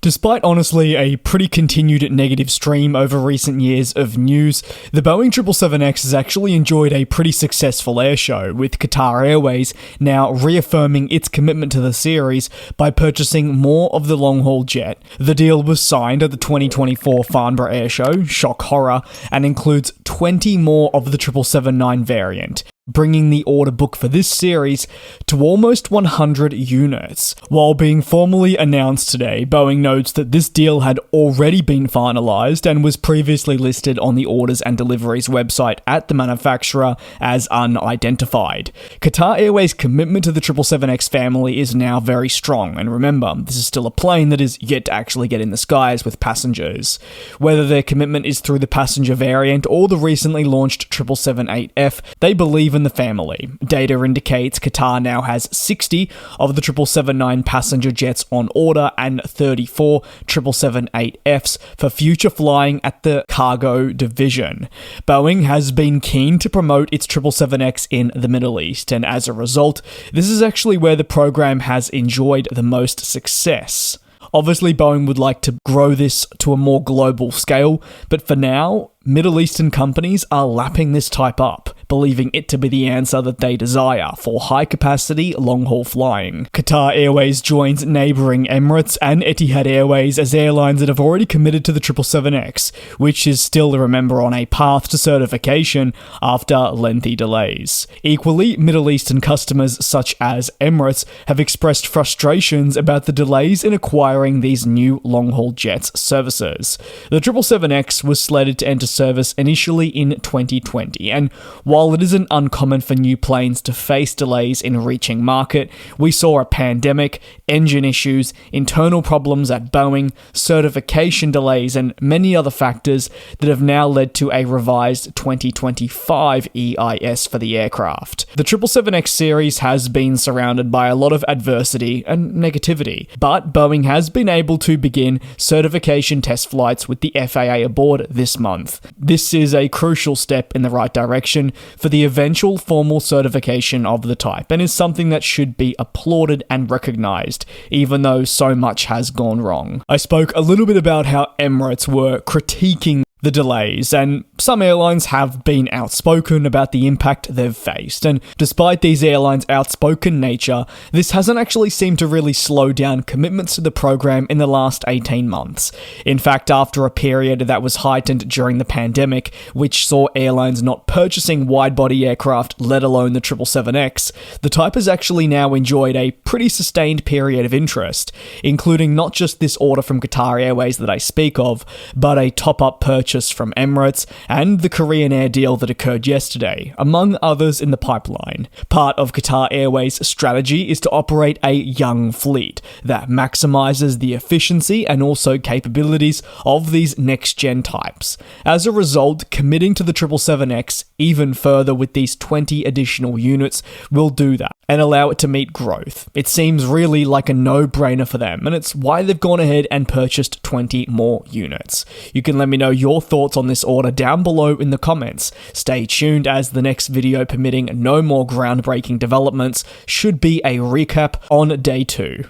Despite honestly a pretty continued negative stream over recent years of news, the Boeing 777X has actually enjoyed a pretty successful airshow, with Qatar Airways now reaffirming its commitment to the series by purchasing more of the long-haul jet. The deal was signed at the 2024 Farnborough Airshow, shock horror, and includes 20 more of the 777-9 variant, bringing the order book for this series to almost 100 units. While being formally announced today, Boeing notes that this deal had already been finalised and was previously listed on the orders and deliveries website at the manufacturer as unidentified. Qatar Airways' commitment to the 777X family is now very strong, and remember, this is still a plane that is yet to actually get in the skies with passengers. Whether their commitment is through the passenger variant or the recently launched 777-8F, they believe in the family. Data indicates Qatar now has 60 of the 777-9 passenger jets on order and 34 777-8Fs for future flying at the cargo division. Boeing has been keen to promote its 777X in the Middle East, and as a result, this is actually where the program has enjoyed the most success. Obviously, Boeing would like to grow this to a more global scale, but for now, Middle Eastern companies are lapping this type up, believing it to be the answer that they desire for high-capacity, long-haul flying. Qatar Airways joins neighbouring Emirates and Etihad Airways as airlines that have already committed to the 777X, which is still, remember, on a path to certification after lengthy delays. Equally, Middle Eastern customers such as Emirates have expressed frustrations about the delays in acquiring these new long-haul jets services. The 777X was slated to enter service initially in 2020, and while it isn't uncommon for new planes to face delays in reaching market, we saw a pandemic, engine issues, internal problems at Boeing, certification delays, and many other factors that have now led to a revised 2025 EIS for the aircraft. The 777X series has been surrounded by a lot of adversity and negativity, but Boeing has been able to begin certification test flights with the FAA aboard this month. This is a crucial step in the right direction for the eventual formal certification of the type, and is something that should be applauded and recognised, even though so much has gone wrong. I spoke a little bit about how Emirates were critiquing the delays, and some airlines have been outspoken about the impact they've faced, and despite these airlines' outspoken nature, this hasn't actually seemed to really slow down commitments to the program in the last 18 months. In fact, after a period that was heightened during the pandemic, which saw airlines not purchasing wide-body aircraft, let alone the 777X, the type has actually now enjoyed a pretty sustained period of interest, including not just this order from Qatar Airways that I speak of, but a top-up purchase from Emirates and the Korean Air deal that occurred yesterday, among others in the pipeline. Part of Qatar Airways' strategy is to operate a young fleet that maximizes the efficiency and also capabilities of these next-gen types. As a result, committing to the 777X even further with these 20 additional units will do that and allow it to meet growth. It seems really like a no-brainer for them, and it's why they've gone ahead and purchased 20 more units. You can let me know your thoughts on this order down below in the comments. Stay tuned, as the next video, permitting no more groundbreaking developments, should be a recap on day 2.